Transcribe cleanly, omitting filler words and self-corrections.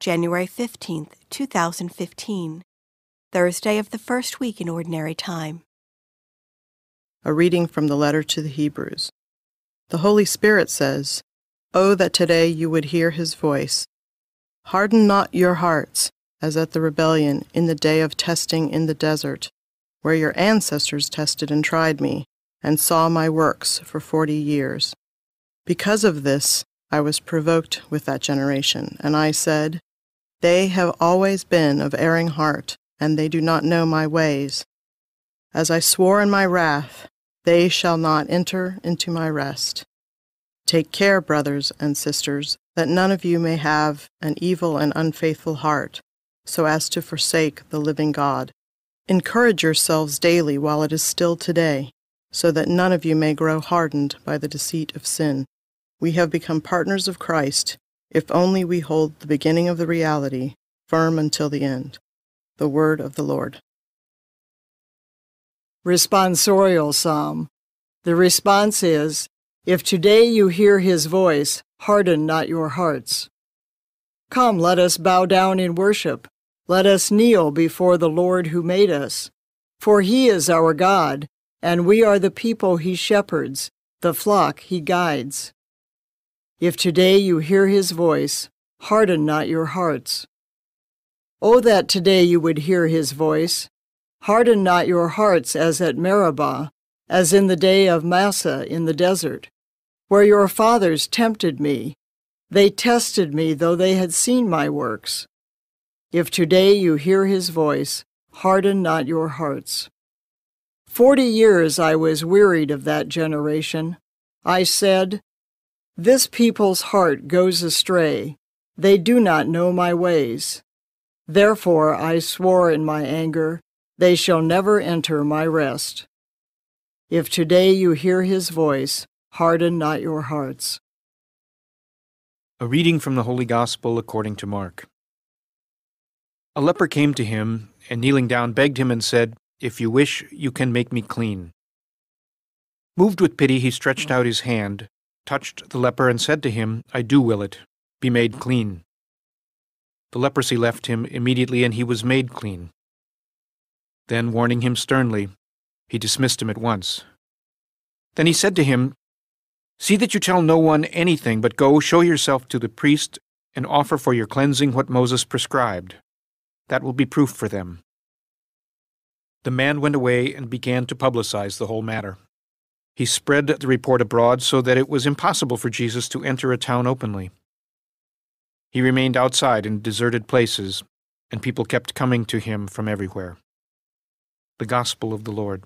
January 15th, 2015, Thursday of the first week in Ordinary Time. A reading from the letter to the Hebrews. The Holy Spirit says, "Oh, that today you would hear his voice. Harden not your hearts, as at the rebellion in the day of testing in the desert, where your ancestors tested and tried me, and saw my works for 40 years. Because of this, I was provoked with that generation, and I said, they have always been of erring heart, and they do not know my ways. As I swore in my wrath, they shall not enter into my rest. Take care, brothers and sisters, that none of you may have an evil and unfaithful heart, so as to forsake the living God. Encourage yourselves daily while it is still today, so that none of you may grow hardened by the deceit of sin. We have become partners of Christ, if only we hold the beginning of the reality firm until the end." The word of the Lord. Responsorial Psalm. The response is, "If today you hear his voice, harden not your hearts." Come, let us bow down in worship. Let us kneel before the Lord who made us. For he is our God, and we are the people he shepherds, the flock he guides. If today you hear his voice, harden not your hearts. Oh, that today you would hear his voice. Harden not your hearts as at Meribah, as in the day of Massah in the desert, where your fathers tempted me. They tested me, though they had seen my works. If today you hear his voice, harden not your hearts. 40 years I was wearied of that generation. I said, this people's heart goes astray. They do not know my ways. Therefore I swore in my anger, they shall never enter my rest. If today you hear his voice, harden not your hearts. A reading from the Holy Gospel according to Mark. A leper came to him, and kneeling down begged him and said, "If you wish, you can make me clean." Moved with pity, he stretched out his hand, touched the leper, and said to him, "I do will it. Be made clean." The leprosy left him immediately, and he was made clean. Then, warning him sternly, he dismissed him at once. Then he said to him, "See that you tell no one anything, but go, show yourself to the priest, and offer for your cleansing what Moses prescribed. That will be proof for them." The man went away and began to publicize the whole matter. He spread the report abroad so that it was impossible for Jesus to enter a town openly. He remained outside in deserted places, and people kept coming to him from everywhere. The Gospel of the Lord.